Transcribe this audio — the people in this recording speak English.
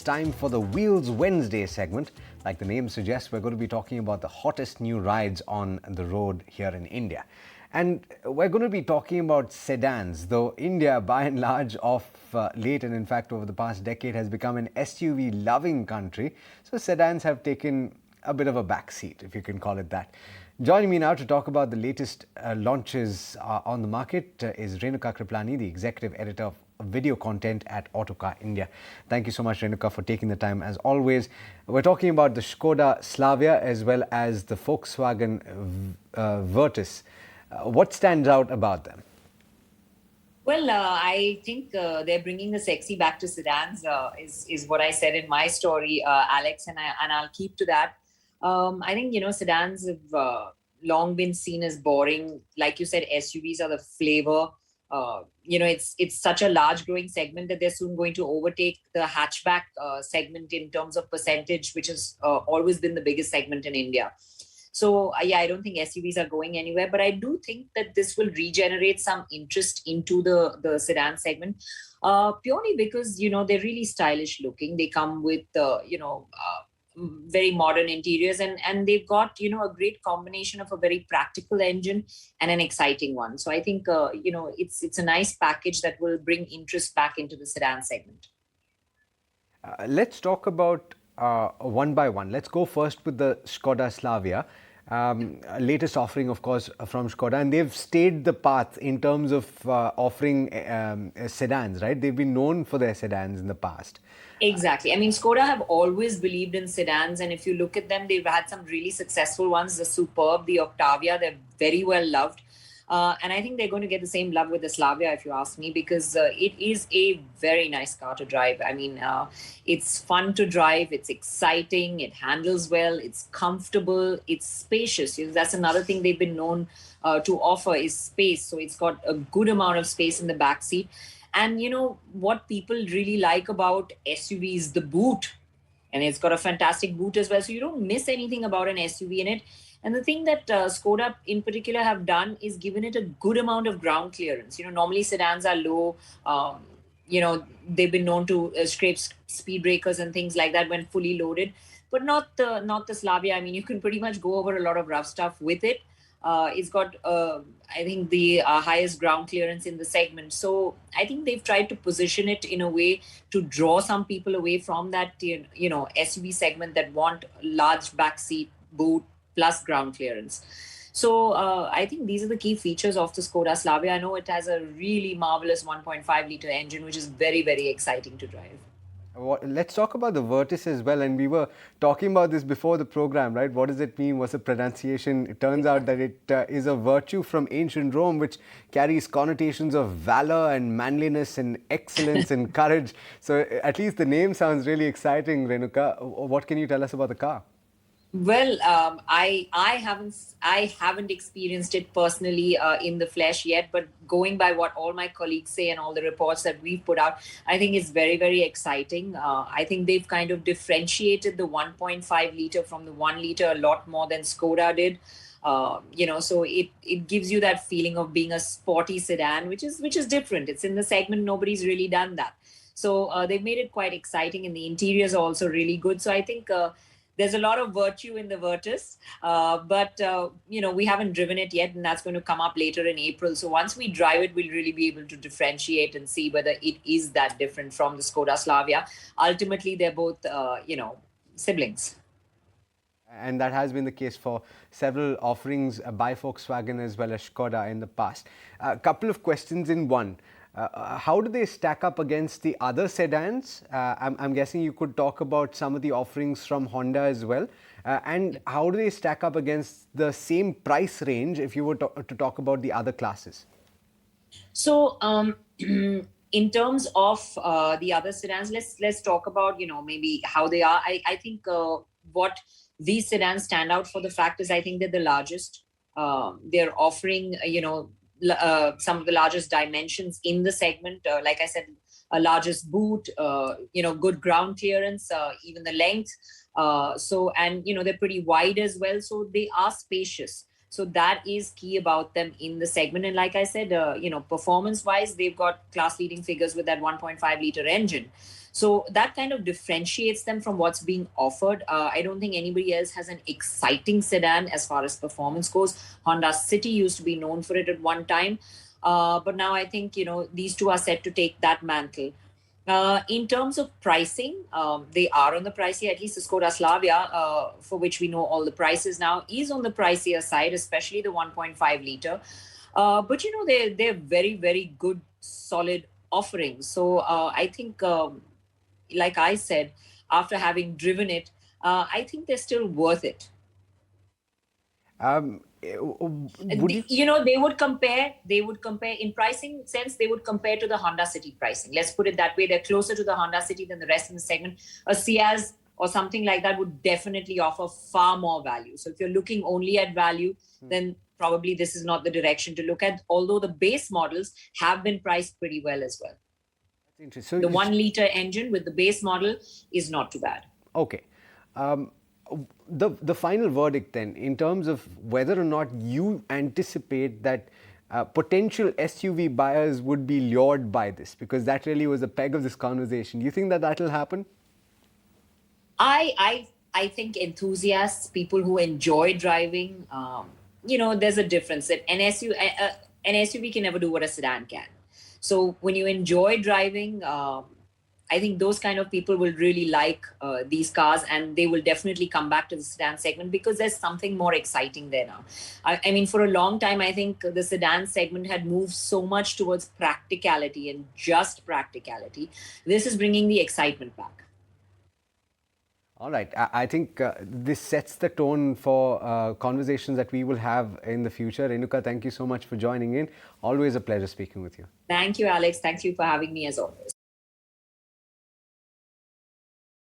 Time for the Wheels Wednesday segment. Like the name suggests, we're going to be talking about the hottest new rides on the road here in India. And we're going to be talking about sedans, though India, by and large, of late and in fact over the past decade, has become an SUV-loving country. So sedans have taken a bit of a backseat, if you can call it that. Joining me now to talk about the latest launches on the market is Renuka Kirpalani, the executive editor of video content at Autocar India. Thank you so much, Renuka, for taking the time as always. We're talking about the Skoda Slavia as well as the Volkswagen Virtus. What stands out about them? Well, I think they're bringing the sexy back to sedans. Is what I said in my story, Alex, and I'll keep to that. I think sedans have long been seen as boring. Like you said, SUVs are the flavor. It's such a large growing segment that they're soon going to overtake the hatchback segment in terms of percentage, which has always been the biggest segment in India. So I don't think SUVs are going anywhere, but I do think that this will regenerate some interest into the sedan segment, purely because they're really stylish looking. They come with very modern interiors, and they've got a great combination of a very practical engine and an exciting one. So I think it's a nice package that will bring interest back into the sedan segment. Let's talk about one by one. Let's go first with the Skoda Slavia. Latest offering, of course, from Skoda, and they've stayed the path in terms of offering sedans, right? They've been known for their sedans in the past. Exactly. I mean, Skoda have always believed in sedans, and if you look at them, they've had some really successful ones. The Superb, the Octavia, they're very well loved. And I think they're going to get the same love with the Slavia, if you ask me, because it is a very nice car to drive. I mean, it's fun to drive, it's exciting, it handles well, it's comfortable, it's spacious. That's another thing they've been known to offer is space. So it's got a good amount of space in the back seat. And what people really like about SUV is the boot. And it's got a fantastic boot as well. So you don't miss anything about an SUV in it. And the thing that Skoda in particular have done is given it a good amount of ground clearance. Normally sedans are low. They've been known to scrape speed breakers and things like that when fully loaded, but not the Slavia. I mean, you can pretty much go over a lot of rough stuff with it. It's got, I think, the highest ground clearance in the segment. So I think they've tried to position it in a way to draw some people away from that, SUV segment that want large backseat, boot, plus ground clearance. So I think these are the key features of the Skoda Slavia. I know it has a really marvelous 1.5 liter engine, which is very, very exciting to drive. Let's talk about the Virtus as well. And we were talking about this before the program, right? What does it mean? What's the pronunciation? It turns out that it is a virtue from ancient Rome, which carries connotations of valor and manliness and excellence and courage. So at least the name sounds really exciting, Renuka. What can you tell us about the car? Well, I haven't experienced it personally in the flesh yet, but going by what all my colleagues say and all the reports that we've put out, I think it's very, very exciting. I think they've kind of differentiated the 1.5 liter from the 1 liter a lot more than Skoda did. So it gives you that feeling of being a sporty sedan, which is different. It's in the segment, nobody's really done that. So they've made it quite exciting, and the interiors are also really good. So I think there's a lot of virtue in the Virtus, but we haven't driven it yet, and that's going to come up later in April. So once we drive it, we'll really be able to differentiate and see whether it is that different from the Skoda Slavia. Ultimately, they're both, siblings. And that has been the case for several offerings by Volkswagen as well as Skoda in the past. A couple of questions in one. How do they stack up against the other sedans? I'm guessing you could talk about some of the offerings from Honda as well. And how do they stack up against the same price range if you were to talk about the other classes? So in terms of the other sedans, let's talk about, maybe how they are. I think what these sedans stand out for the fact is I think they're the largest. They're offering, some of the largest dimensions in the segment. Like I said, a largest boot, good ground clearance, even the length. They're pretty wide as well. So they are spacious. So that is key about them in the segment. And like I said, performance wise, they've got class leading figures with that 1.5 liter engine. So that kind of differentiates them from what's being offered. I don't think anybody else has an exciting sedan as far as performance goes. Honda City used to be known for it at one time. But now I think, these two are set to take that mantle. In terms of pricing, they are on the pricey. At least the Skoda Slavia, for which we know all the prices now, is on the pricier side, especially the 1.5 liter. But they're very, very good, solid offerings. So I think, like I said, after having driven it, I think they're still worth it. Would you? They would compare in pricing sense, they would compare to the Honda City pricing. Let's put it that way. They're closer to the Honda City than the rest in the segment. A Ciaz or something like that would definitely offer far more value. So if you're looking only at value, then probably this is not the direction to look at, although the base models have been priced pretty well as well. That's interesting. The 1 liter engine with the base model is not too bad. Okay. The final verdict then, in terms of whether or not you anticipate that potential SUV buyers would be lured by this, because that really was the peg of this conversation. Do you think that will happen? I think enthusiasts, people who enjoy driving, there's a difference that an SUV can never do what a sedan can. So when you enjoy driving, I think those kind of people will really like these cars, and they will definitely come back to the sedan segment because there's something more exciting there now. I mean, for a long time, I think the sedan segment had moved so much towards practicality and just practicality. This is bringing the excitement back. All right. I think this sets the tone for conversations that we will have in the future. Renuka, thank you so much for joining in. Always a pleasure speaking with you. Thank you, Alex. Thank you for having me as always.